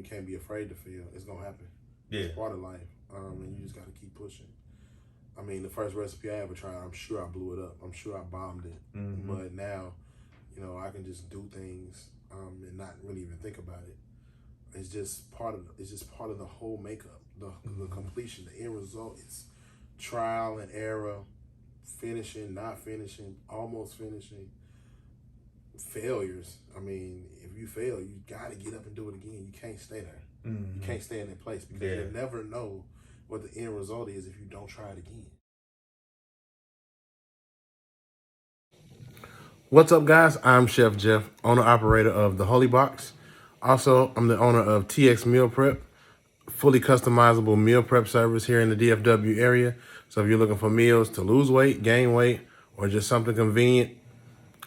you can't be afraid to fail. It's gonna happen. Yeah. It's part of life, and you just gotta keep pushing. I mean, the first recipe I ever tried, I'm sure I blew it up. I'm sure I bombed it. But now, you know, I can just do things and not really even think about it. It's just part of the whole makeup, the completion, the end result. It's trial and error, finishing, not finishing, almost finishing, failures. I mean, if you fail, you gotta get up and do it again. You can't stay there. You can't stay in that place because you'll never know what the end result is if you don't try it again. What's up, guys? I'm Chef Jeff, owner-operator of The Holy Box. Also, I'm the owner of TX Meal Prep, fully customizable meal prep service here in the DFW area. So if you're looking for meals to lose weight, gain weight, or just something convenient,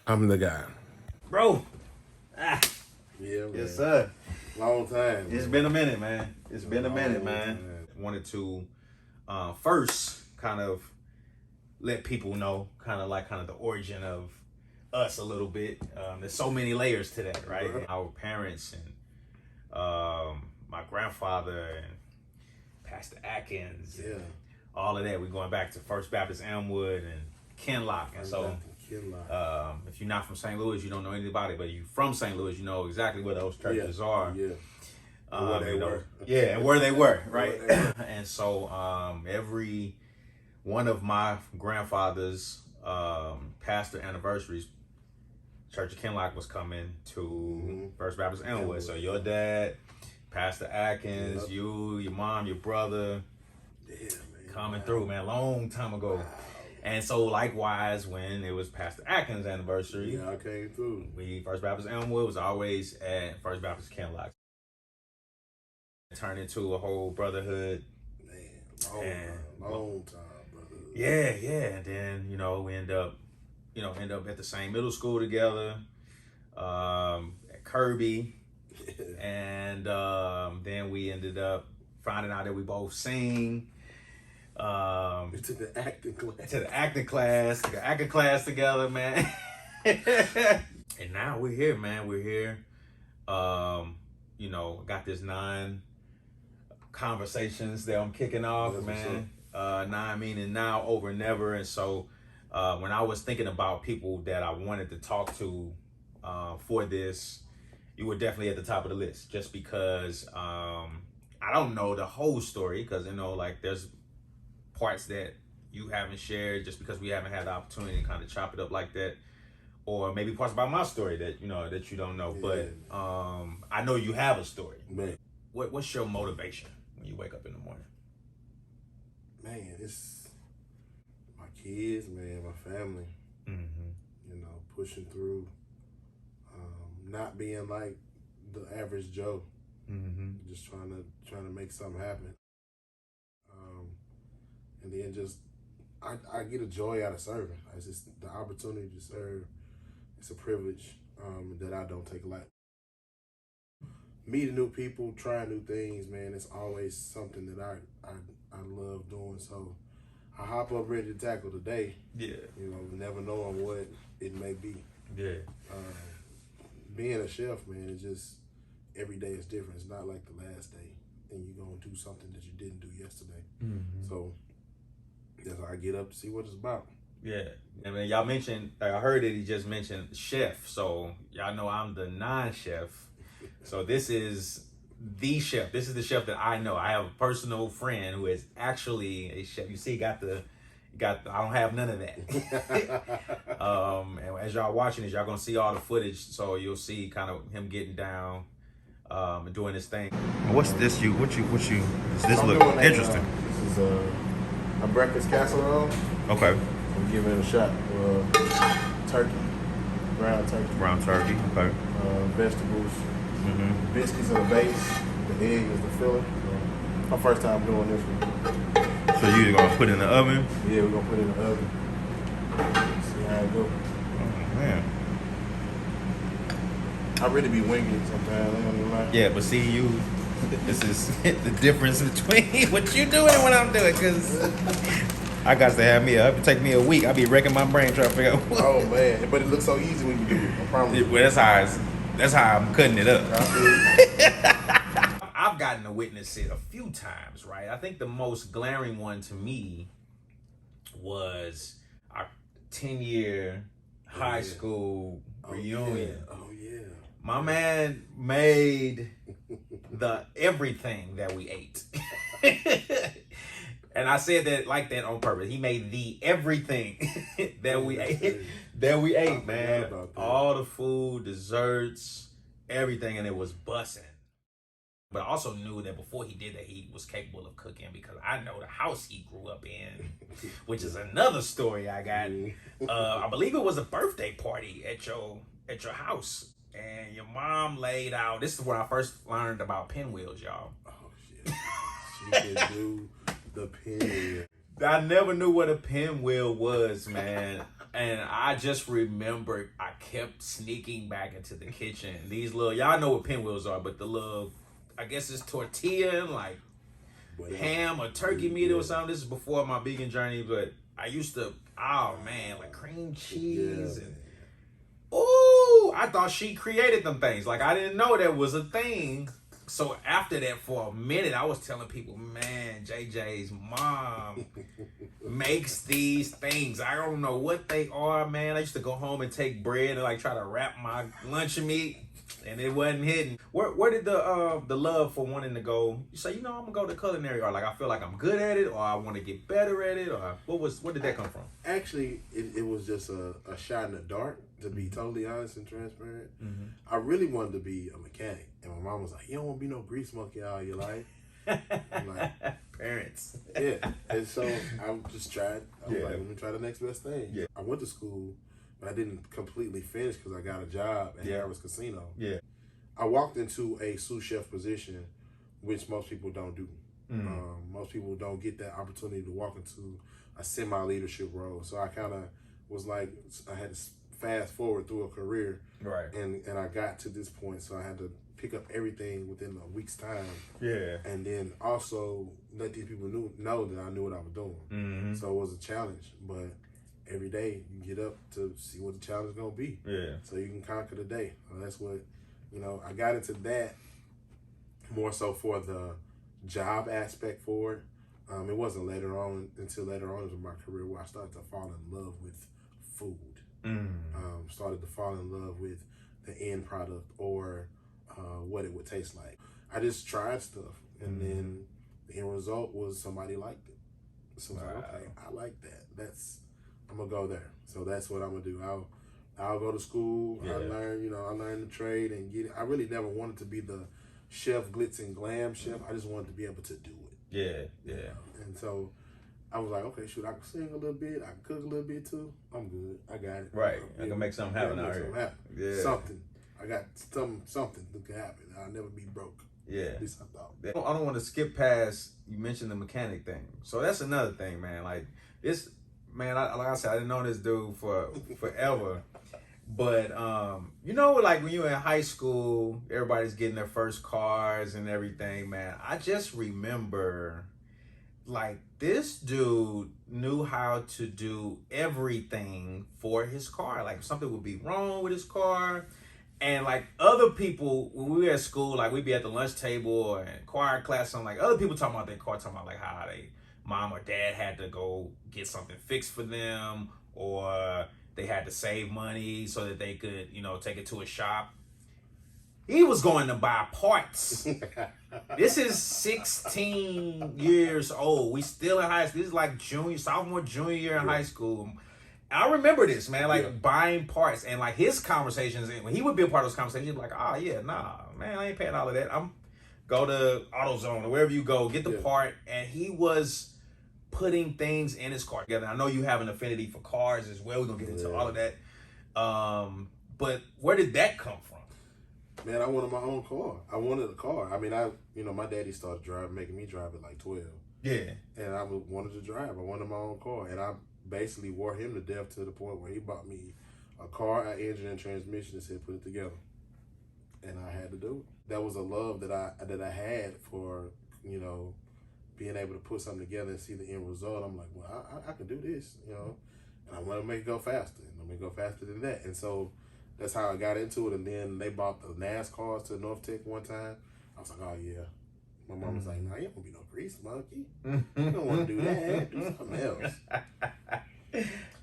I'm the guy. Bro. Yeah, man. Yes, sir. Long time. It's been a minute, man. It's been a minute, man. Wanted to first kind of let people know kind of the origin of us a little bit. There's so many layers to that, right? Our parents and my grandfather and Pastor Atkins and all of that. We're going back to First Baptist Elmwood and Kinlock. And so if you're not from St. Louis, you don't know anything about it, but you're from St. Louis, you know exactly where those churches are. And where they were. Yeah, and where they were, right? And so every one of my grandfather's pastor anniversaries, Church of Kinlock was coming to First Baptist Elmwood. So your dad, Pastor Atkins, you, your mom, your brother, coming through, man, long time ago. Wow. And so likewise, when it was Pastor Atkins' anniversary, I came through. First Baptist Elmwood was always at First Baptist Kinlock. It turned into a whole brotherhood. Man, long time brotherhood. Yeah. And then, we end up at the same middle school together, at Kirby. And then we ended up finding out that we both sing. To the acting class together, man. And now we're here, man. We're here. Got this 9 conversations that I'm kicking off, man. 9 meaning now, over, never. And so when I was thinking about people that I wanted to talk to for this, you were definitely at the top of the list, just because I don't know the whole story, because there's parts that you haven't shared just because we haven't had the opportunity to kind of chop it up like that, or maybe parts about my story that that you don't know. But I know you have a story. Man, what's your motivation when you wake up in the morning? Man, it's my kids, man, my family. Pushing through, not being like the average Joe. Just trying to make something happen. And then just I get a joy out of serving. It's just the opportunity to serve. It's a privilege that I don't take lightly. Meeting new people, trying new things, man, it's always something that I love doing. So I hop up ready to tackle today. Yeah. Never knowing what it may be. Yeah. Being a chef, man, it's just every day is different. It's not like the last day, and you're gonna do something that you didn't do yesterday. So that's how I get up to see what it's about. Yeah. I mean, y'all mentioned, I heard that he just mentioned chef. So y'all know I'm the non-chef. So this is the chef. This is the chef that I know. I have a personal friend who is actually a chef. You see, I don't have none of that. And as y'all watching this, y'all gonna see all the footage. So you'll see kind of him getting down and doing his thing. What's this? What you? Does this look interesting? This is a breakfast casserole. Okay. I'm giving it a shot. Turkey, ground turkey. Ground turkey. Okay. Vegetables. Biscuits are the base. The egg is the filling. My first time doing this one. So you're gonna put it in the oven? Yeah, we're gonna put it in the oven. See how it goes. Oh man. I really be winging it sometimes. I don't even lie. Yeah, but see you. This is the difference between what you doing and what I'm doing, because I got to have me. It'll take me a week. I'll be wrecking my brain trying to figure out what. Oh man, but it looks so easy when you do it. I promise. Well, that's how I'm cutting it up. gotten to witness it a few times, right? I think the most glaring one to me was our 10-year high school reunion. Oh yeah. My man made the everything that we ate. And I said that like that on purpose. He made the everything that we ate. That we ate, man. All the food, desserts, everything, and it was bussin'. But I also knew that before he did that, he was capable of cooking, because I know the house he grew up in, which is another story I got. I believe it was a birthday party at your house, and your mom laid out. This is where I first learned about pinwheels, y'all. Oh shit! She can do the pinwheel. I never knew what a pinwheel was, man. And I just remember I kept sneaking back into the kitchen. These little, y'all know what pinwheels are, but the little, I guess it's tortilla and like ham or turkey meat or something. This is before my vegan journey, but I used to, oh man, like cream cheese and, ooh, I thought she created them things. Like I didn't know that was a thing. So after that, for a minute, I was telling people, man, JJ's mom makes these things. I don't know what they are, man. I used to go home and take bread and like try to wrap my lunch meat, and it wasn't hidden. Where did the love for wanting to go? You say, I'm gonna go to culinary, or like I feel like I'm good at it, or I want to get better at it, or where did that come from? Actually, it was just a shot in the dark, to be totally honest and transparent. I really wanted to be a mechanic, and my mom was like, "You don't want to be no grease monkey all your life." I'm like, parents. Yeah, and so I just tried. I was like, let me try the next best thing. Yeah. I went to school, but I didn't completely finish because I got a job at Harris Casino. Yeah, I walked into a sous chef position, which most people don't do. Most people don't get that opportunity to walk into a semi-leadership role. So I kind of was like, I had to fast forward through a career, right? And I got to this point, so I had to pick up everything within a week's time. Yeah. And then also let these people know that I knew what I was doing. So it was a challenge, but every day you get up to see what the challenge is gonna be. Yeah. So you can conquer the day. That's what, I got into that more so for the job aspect for it. It wasn't until later on in my career where I started to fall in love with food. Started to fall in love with the end product, or what it would taste like. I just tried stuff, and then the end result was somebody liked it. So I was like, okay, I like that. I'm gonna go there. So that's what I'm gonna do. I'll go to school. I learn the trade and get it. I really never wanted to be the chef, glitz and glam chef. I just wanted to be able to do it. Yeah. And so I was like, okay, shoot, I can sing a little bit. I can cook a little bit too. I'm good. I got it. Right. I can make something happen out here. Yeah. Something. I got something that can happen. I'll never be broke. Yeah. At least I thought. I don't want to skip past, you mentioned the mechanic thing. So that's another thing, man. Like this, man, like I said, I didn't know this dude for forever. But, like when you're in high school, everybody's getting their first cars and everything, man. I just remember, like, this dude knew how to do everything for his car. Like, something would be wrong with his car. And, like, other people, when we were at school, like, we'd be at the lunch table or in choir class, something like, other people talking about their car, talking about, like, how they mom or dad had to go get something fixed for them, or they had to save money so that they could, take it to a shop. He was going to buy parts. This is 16 years old. We still in high school. This is like sophomore, junior year in high school. I remember this, man, buying parts, and like his conversations, and when he would be a part of those conversations, he'd be like, oh yeah, nah, man, I ain't paying all of that. I'm go to AutoZone or wherever you go, get the part. And he was putting things in his car together. I know you have an affinity for cars as well. We're gonna get into all of that. But where did that come from? Man, I wanted my own car. I wanted a car. I mean, my daddy started making me drive at like 12. Yeah. And I wanted to drive. I wanted my own car. And I basically wore him to death to the point where he bought me a car, an engine, and transmission, and said, put it together. And I had to do it. That was a love that I had for, being able to put something together and see the end result. I'm like, well, I can do this, and I want to make it go faster. And I'm going to go faster than that. And so that's how I got into it. And then they bought the NASCARs to North Tech one time. I was like, oh, yeah. My mom was like, "No, you don't want to be no grease monkey. You don't want to do that. Do something else."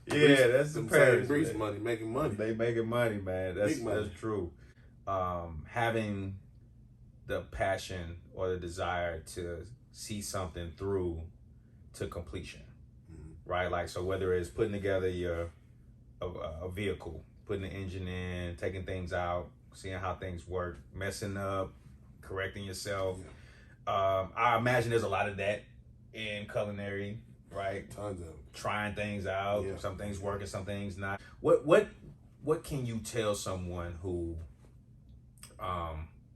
Yeah, that's the parents. Grease money, making money. They making money, man. That's true. Having the passion or the desire to see something through to completion, right? Like, so whether it's putting together a vehicle, putting the engine in, taking things out, seeing how things work, messing up, correcting yourself. I imagine there's a lot of that in culinary, right? Tons of it. Trying things out. Some things working, some things not. What can you tell someone who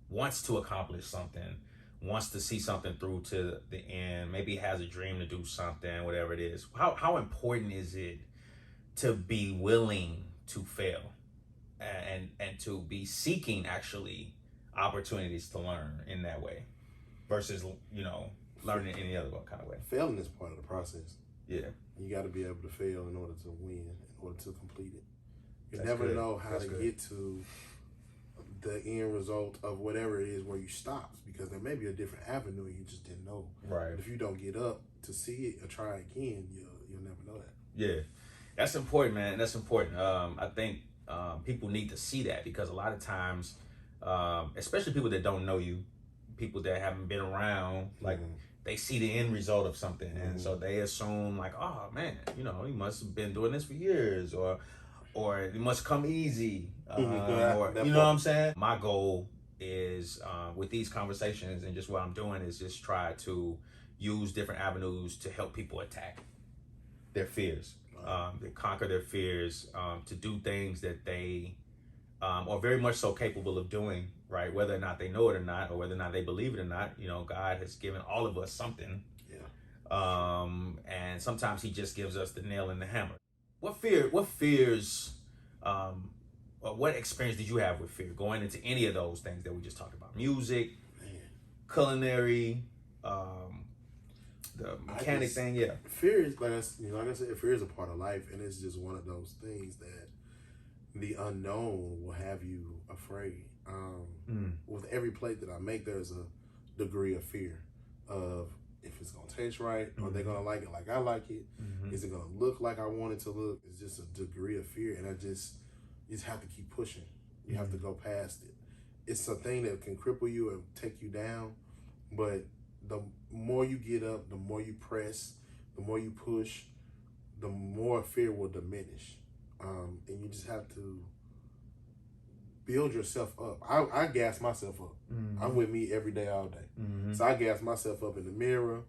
wants to accomplish something, wants to see something through to the end, maybe has a dream to do something, whatever it is? How important is it to be willing to fail and to be seeking actually opportunities to learn in that way versus, learning in any other kind of way? Failing is part of the process. Yeah. You got to be able to fail in order to win, in order to complete it. You never know how to get to the end result of whatever it is where you stop, because there may be a different avenue you just didn't know. Right. But if you don't get up to see it or try again, you'll never know that. Yeah. That's important, man. That's important. I think people need to see that, because a lot of times, especially people that don't know you, people that haven't been around, like they see the end result of something, and so they assume like, oh man, he must have been doing this for years, or it must come easy, or you know what I'm saying? My goal is with these conversations and just what I'm doing is just try to use different avenues to help people attack their fears, to conquer their fears, to do things that they are very much so capable of doing, right? Whether or not they know it or not, or whether or not they believe it or not, God has given all of us something. Yeah. And sometimes he just gives us the nail in the hammer. What fears, or what experience did you have with fear going into any of those things that we just talked about? Music, culinary, the mechanic thing, yeah. Fear is, like I said, fear is a part of life, and it's just one of those things that the unknown will have you afraid. With every plate that I make, there's a degree of fear of if it's gonna taste right, or they're gonna like it like I like it. Is it gonna look like I want it to look? It's just a degree of fear, and you just have to keep pushing. You have to go past it. It's a thing that can cripple you and take you down, but the more you get up, the more you press, the more you push, the more fear will diminish. And you just have to build yourself up. I gas myself up. I'm with me every day, all day. So I gas myself up in the mirror,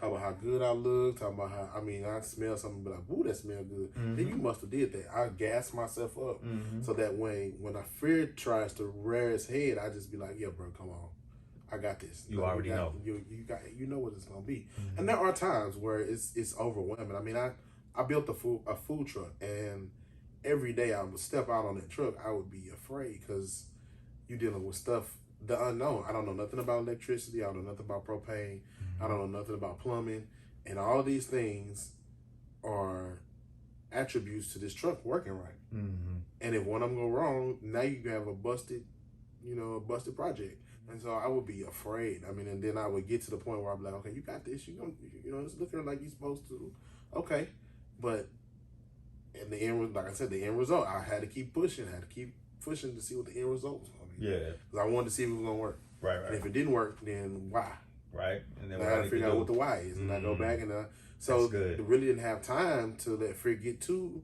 talk about how good I look, talk about how, I smell something, but like, ooh, that smell good. Then you must have did that. I gas myself up so that when a fear tries to rear its head, I just be like, yeah, bro, come on. I got this. You already know. You know what it's gonna be. And there are times where it's overwhelming. I built a food truck, and every day I would step out on that truck, I would be afraid, because you're dealing with stuff, the unknown. I don't know nothing about electricity. I don't know nothing about propane. I don't know nothing about plumbing. And all these things are attributes to this truck working right. And if one of them go wrong, now you have a busted project. And so I would be afraid. And then I would get to the point where I'd be like, okay, you got this. It's looking like you're supposed to. Okay. But in the end, like I said, the end result, I had to keep pushing. I had to keep pushing to see what the end result was going to be. Yeah. Because I wanted to see if it was going to work. Right. And if it didn't work, then why? Right. And then I had to figure out what the why is. And I go back and so I really didn't have time to let fear get too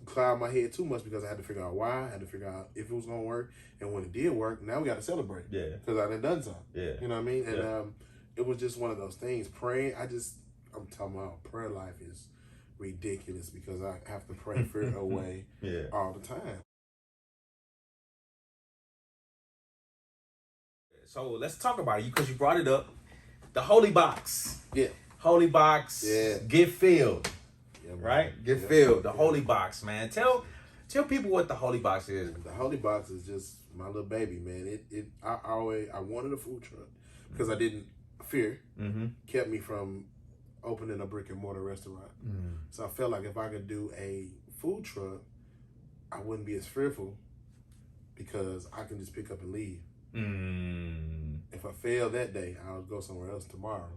cloud my head too much, because I had to figure out why. I had to figure out if it was going to work. And when it did work, now we got to celebrate. Yeah. Because I done something. Yeah. You know what I mean? And it was just one of those things. Praying, I'm talking about prayer life is ridiculous, because I have to pray fear away all the time. So let's talk about it, because you brought it up. The Holy Box. Yeah. Holy Box. Yeah. Get filled. Yeah, right? Get filled. The Holy Box, man. Tell people what the Holy Box is. The Holy Box is just my little baby, man. I wanted a food truck, because I didn't fear kept me from opening a brick and mortar restaurant. So I felt like if I could do a food truck, I wouldn't be as fearful, because I can just pick up and leave. If I fail that day, I'll go somewhere else tomorrow.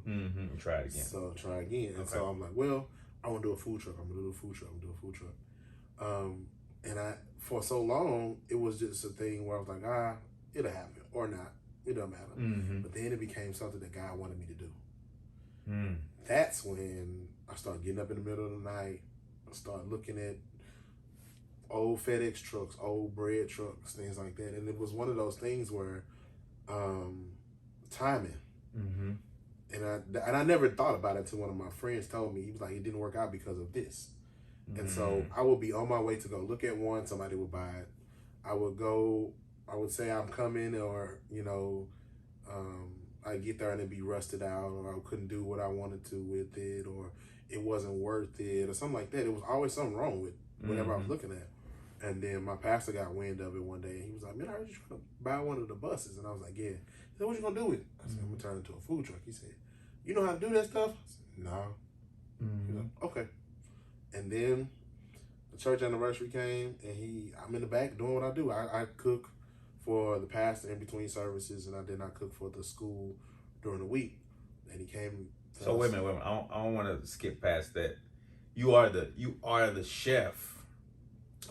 Try it again. So try again. And so I'm like, well, I want to do a food truck. I'm gonna do a food truck. And for so long, it was just a thing where I was like, it'll happen or not. It doesn't matter. But then it became something that God wanted me to do. That's when I started getting up in the middle of the night. I started looking at old FedEx trucks, old bread trucks, things like that. And it was one of those things where timing. And I never thought about it until one of my friends told me. He was like, it didn't work out because of this. And so I would be on my way to go look at one. Somebody would buy it. I would say I'm coming, or, I get there and it'd be rusted out, or I couldn't do what I wanted to with it, or it wasn't worth it, or something like that. It was always something wrong with whatever I was looking at. And then my pastor got wind of it one day, and he was like, man, I heard you trying to buy one of the buses. And I was like, yeah. He said, what you gonna do with it? I said, I'm gonna turn it into a food truck. He said, you know how to do that stuff? I said, no. He was like, okay. And then the church anniversary came, and I'm in the back doing what I do. I cook for the pastor in between services, and I did not cook for the school during the week. And he came. So wait a minute. I don't want to skip past that. You are the chef.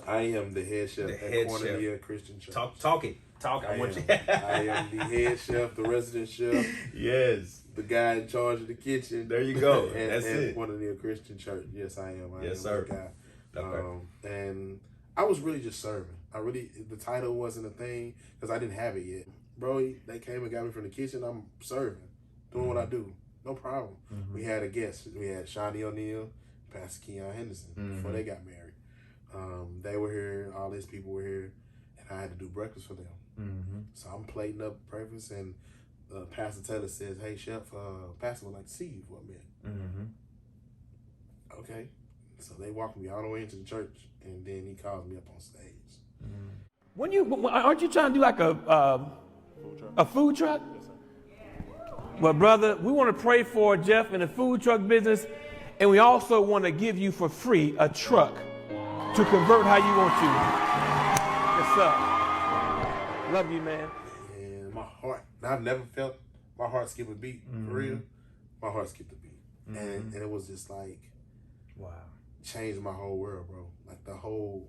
I am the head chef at Cornelia Christian Church. Talk it. I want you. I am the head chef, the resident chef. Yes. The guy in charge of the kitchen. There you go. That's it. Cornelia Christian Church. Yes, I am. I am sir. That guy. Okay. And I was really just serving. The title wasn't a thing because I didn't have it yet. Bro, they came and got me from the kitchen. I'm serving, doing what I do. No problem. We had a guest. We had Shawnee O'Neal, Pastor Keon Henderson before they got married. They were here. All these people were here, and I had to do breakfast for them. So I'm plating up breakfast, and Pastor Taylor says, "Hey, Chef, Pastor would like to see you for a minute." Okay. So they walked me all the way into the church, and then he called me up on stage. Aren't you trying to do like a food truck? Yes, sir. Well, brother, we want to pray for Jeff in the food truck business, and we also want to give you for free a truck to convert how you want to. Yes, sir. Love you, man. And my heart, I've never felt my heart skip a beat, for real. My heart skipped a beat. And it was just like, wow, changed my whole world, bro. Like the whole,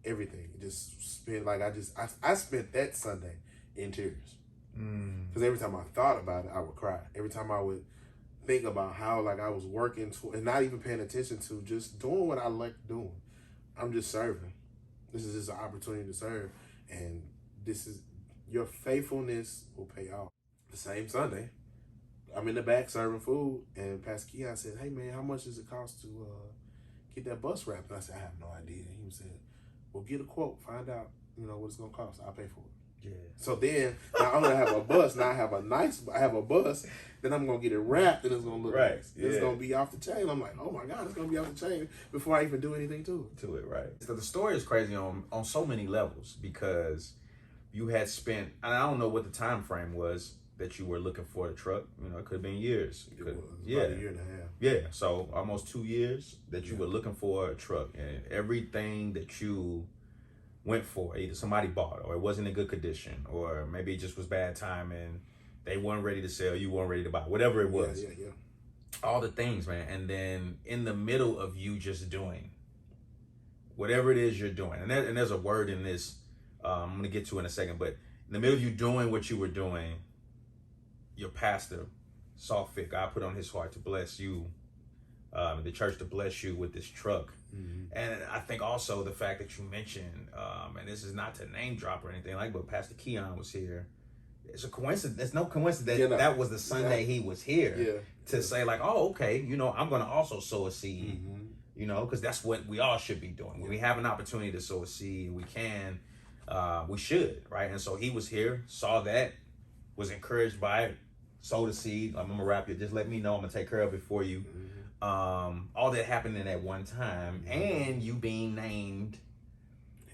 everything. Just spent, like I spent that Sunday in tears. Because every time I thought about it, I would cry. Every time I would think about how like I was working and not even paying attention to just doing what I like doing. I'm just serving. This is just an opportunity to serve. And this is, your faithfulness will pay off. The same Sunday, I'm in the back serving food, and Pastor Keon said, hey man, how much does it cost to get that bus wrapped? And I said, I have no idea. He said, well, get a quote, find out, what it's gonna cost. I'll pay for it. Yeah. So then, now I'm gonna have a bus. Now I have a bus. Then I'm gonna get it wrapped, and it's gonna look nice. Yeah. It's gonna be off the chain. I'm like, oh my God, it's gonna be off the chain before I even do anything to it. Right. So the story is crazy on so many levels, because you had spent, and I don't know what the time frame was that you were looking for a truck. It could have been years. It was about a year and a half. Yeah. So almost 2 years that you were looking for a truck, and everything that you went for, either somebody bought, or it wasn't in good condition, or maybe it just was bad timing. They weren't ready to sell, you weren't ready to buy, whatever it was. Yeah. All the things, man. And then in the middle of you just doing whatever it is you're doing, and there's a word in this I'm going to get to in a second, but in the middle of you doing what you were doing, your pastor saw fit. God put on his heart to bless you, the church to bless you with this truck. And I think also the fact that you mentioned, and this is not to name drop or anything like, but Pastor Keon was here. It's a coincidence. There's no coincidence that that was the Sunday he was here to say like, oh, okay, I'm going to also sow a seed, because that's what we all should be doing. When we have an opportunity to sow a seed, we can, we should, right? And so he was here, saw that, was encouraged by it, sowed a seed. I'm going to wrap you. Just let me know. I'm going to take care of it for you. All that happening at one time, and you being named,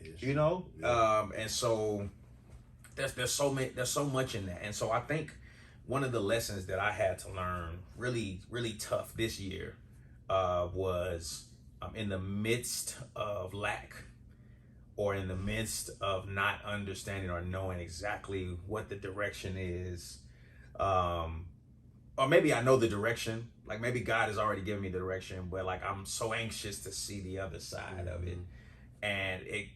and so there's so much in that. And so I think one of the lessons that I had to learn really, really tough this year was in the midst of lack, or in the midst of not understanding or knowing exactly what the direction is, or maybe I know the direction. Like maybe God has already given me the direction, but like I'm so anxious to see the other side of it, and it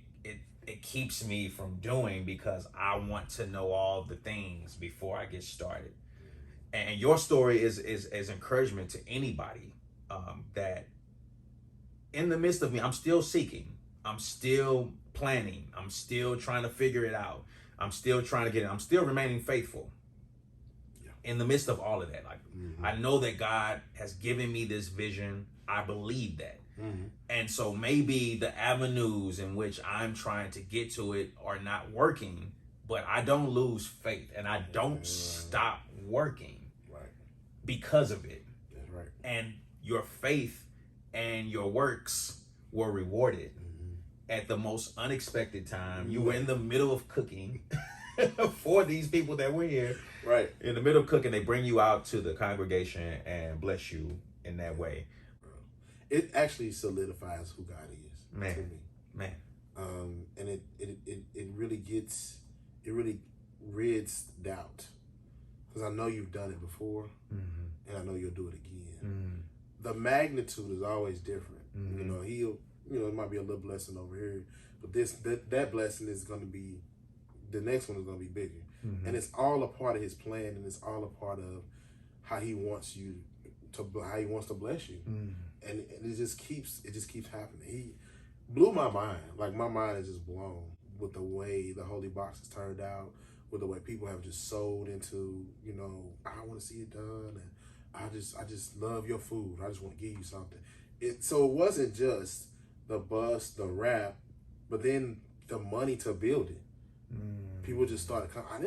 keeps me from doing because I want to know all the things before I get started. And your story is encouragement to anybody that in the midst of me, I'm still seeking, I'm still planning, I'm still trying to figure it out, I'm still trying to get it, I'm still remaining faithful in the midst of all of that. Like I know that God has given me this vision. I believe that. And so maybe the avenues in which I'm trying to get to it are not working, but I don't lose faith and I don't stop working because of it. That's right. And your faith and your works were rewarded at the most unexpected time. You were in the middle of cooking for these people that were here. Right. In the middle of cooking, they bring you out to the congregation and bless you in that way. It actually solidifies who God is to me. Man. And it really rids doubt. Because I know you've done it before, and I know you'll do it again. The magnitude is always different. You know, it might be a little blessing over here, but that blessing is going to be, the next one is going to be bigger. And it's all a part of his plan, and it's all a part of how he wants to bless you. And it just keeps happening. He blew my mind. Like my mind is just blown with the way the Holy Box has turned out, with the way people have just sold into, you know, I want to see it done, and I just love your food. I just want to give you something. So it wasn't just the bus, the wrap, but then the money to build it. People just started coming. I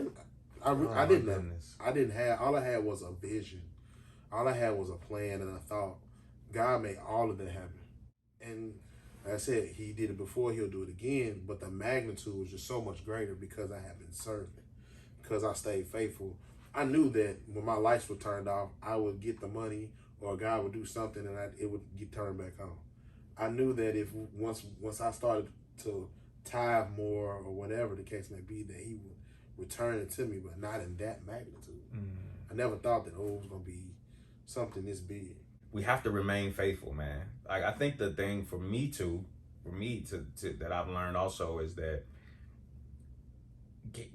didn't have. All I had was a vision. All I had was a plan and a thought. God made all of that happen. And like I said, he did it before, he'll do it again, but the magnitude was just so much greater because I have been serving, because I stayed faithful. I knew that when my lights were turned off, I would get the money, or God would do something and it would get turned back on. I knew that if once I started to tithe more or whatever the case may be, that he would return it to me, but not in that magnitude. I never thought that, it was going to be something this big. We have to remain faithful, man. Like I think the thing for me to that I've learned also is that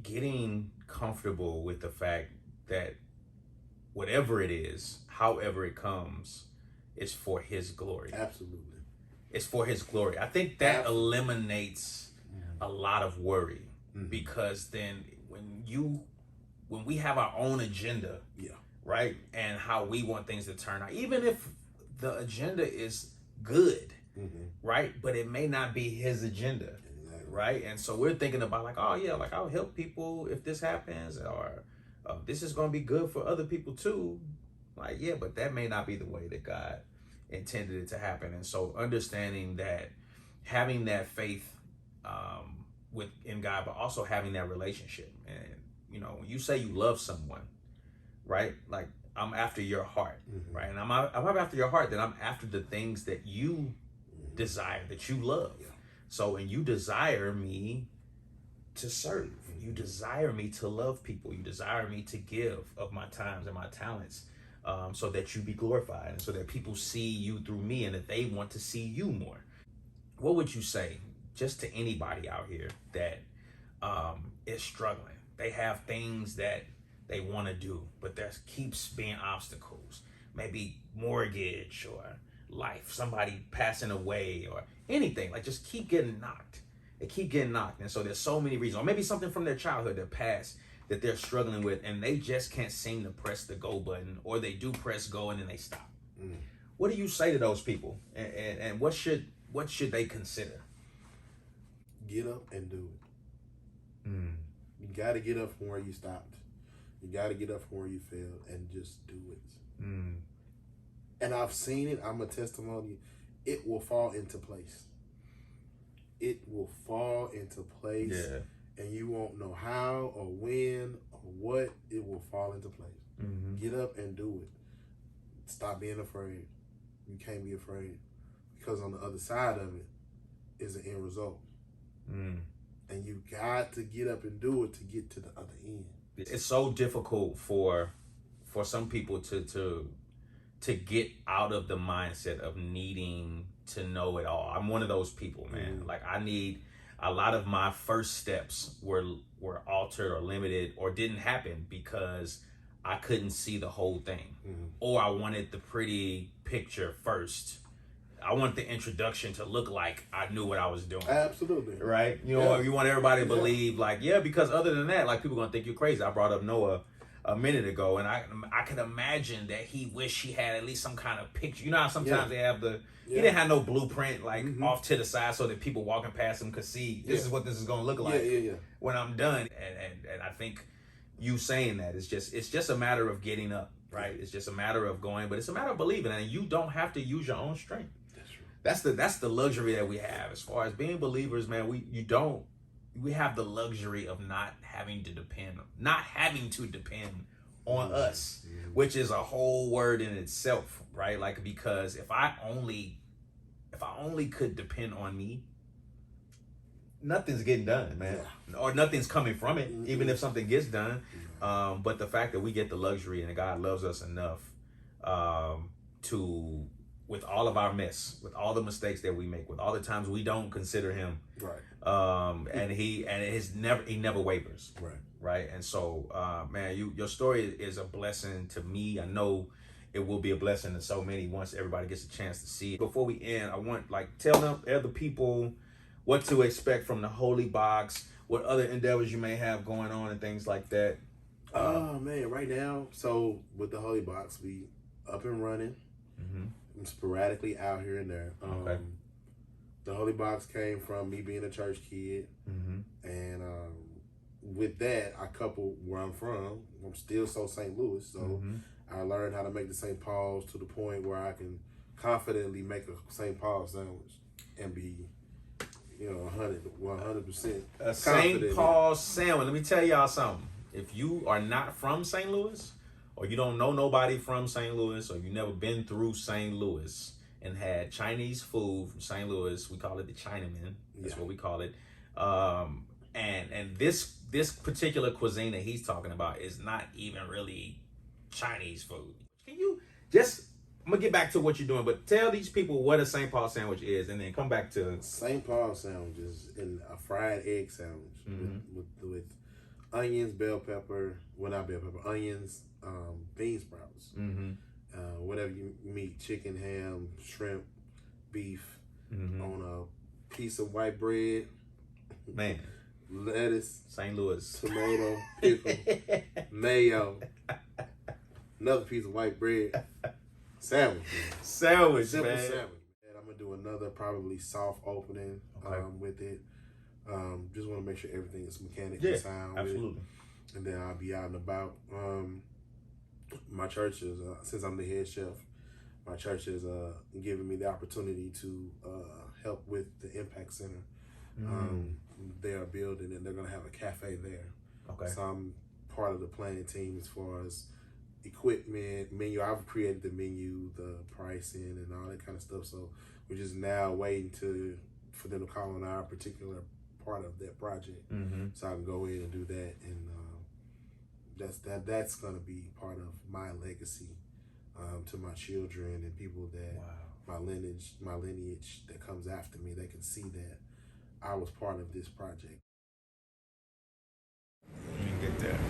getting comfortable with the fact that whatever it is, however it comes, is for his glory. Absolutely. It's for his glory. I think that eliminates a lot of worry, because then when we have our own agenda, right, and how we want things to turn out, even if the agenda is good, right, but it may not be his agenda, right? And so we're thinking about like, oh yeah, like I'll help people if this happens, or this is going to be good for other people too. Like, yeah, but that may not be the way that God intended it to happen. And so understanding that, having that faith in God, but also having that relationship. And you know, when you say you love someone, right? Like I'm after your heart, right? And I'm after your heart, then I'm after the things that you desire, that you love. So, and you desire me to serve. You desire me to love people. You desire me to give of my times and my talents, so that you be glorified, and so that people see you through me, and that they want to see you more. What would you say just to anybody out here that is struggling? They have things that they want to do, but there keeps being obstacles. Maybe mortgage, or life, somebody passing away, or anything. Like just keep getting knocked. They keep getting knocked. And so there's so many reasons, or maybe something from their childhood, their past, that they're struggling with, and they just can't seem to press the go button, or they do press go and then they stop. What do you say to those people? And what should they consider? Get up and do it. You got to get up from where you stopped. You got to get up from where you failed and just do it. And I've seen it. I'm a testimony. It will fall into place. It will fall into place. Yeah. And you won't know how or when or what. It will fall into place. Get up and do it. Stop being afraid. You can't be afraid, because on the other side of it is an end result. And you got to get up and do it to get to the other end. It's so difficult for for some people to get out of the mindset of needing to know it all. I'm one of those people, man. Like I need a lot of my first steps were altered or limited or didn't happen because I couldn't see the whole thing, or I wanted the pretty picture first. I want the introduction to look like I knew what I was doing. Absolutely. Right? You know, you want everybody to believe, like, because other than that, like, people are going to think you're crazy. I brought up Noah a minute ago, and I can imagine that he wished he had at least some kind of picture. You know how sometimes they have he didn't have no blueprint, like, off to the side so that people walking past him could see, this is what this is going to look like when I'm done. And I think you saying that, it's just a matter of getting up, right? It's just a matter of going, but it's a matter of believing, and you don't have to use your own strength. That's the luxury that we have as far as being believers, man. We have the luxury of not having to depend on us, which is a whole word in itself, right? Like, because if I only could depend on me, nothing's getting done, man, or nothing's coming from it, even if something gets done. But the fact that we get the luxury and God loves us enough to, with all of our mess, with all the mistakes that we make, with all the times we don't consider him, right? And he never wavers, right? And so, man, your story is a blessing to me. I know it will be a blessing to so many once everybody gets a chance to see it. Before we end, I want tell them other people what to expect from the Holy Box, what other endeavors you may have going on and things like that. Oh man, right now, so with the Holy Box, we up and running. I'm sporadically out here and there. The Holy Box came from me being a church kid, and with that, I coupled where I'm from. I'm still St. Louis, so I learned how to make the St. Paul's to the point where I can confidently make a St. Paul sandwich and be, 100% a St. Paul sandwich. Let me tell y'all something. If you are not from St. Louis, or you don't know nobody from St. Louis, or you've never been through St. Louis and had Chinese food from St. Louis, we call it the Chinaman. That's what we call it. And this particular cuisine that he's talking about is not even really Chinese food. Can you I'm gonna get back to what you're doing, but tell these people what a St. Paul sandwich is, and then come back to St. Paul sandwich is in a fried egg sandwich with onions, bell pepper, not bell pepper, onions, bean sprouts, whatever you meat, chicken, ham, shrimp, beef, on a piece of white bread, man, lettuce, St. Louis, tomato, pickle, mayo, another piece of white bread, sandwich, simple man. Sandwich. And I'm gonna do another probably soft opening with it. Just want to make sure everything is mechanically sound. Absolutely. And then I'll be out and about. My church is, since I'm the head chef, my church is giving me the opportunity to help with the Impact Center. They are building and they're going to have a cafe there. Okay. So I'm part of the planning team as far as equipment, menu. I've created the menu, the pricing, and all that kind of stuff. So we're just now waiting for them to call on our particular part of that project, so I can go in and do that, and that's gonna be part of my legacy to my children and people that my lineage that comes after me. They can see that I was part of this project. You get that.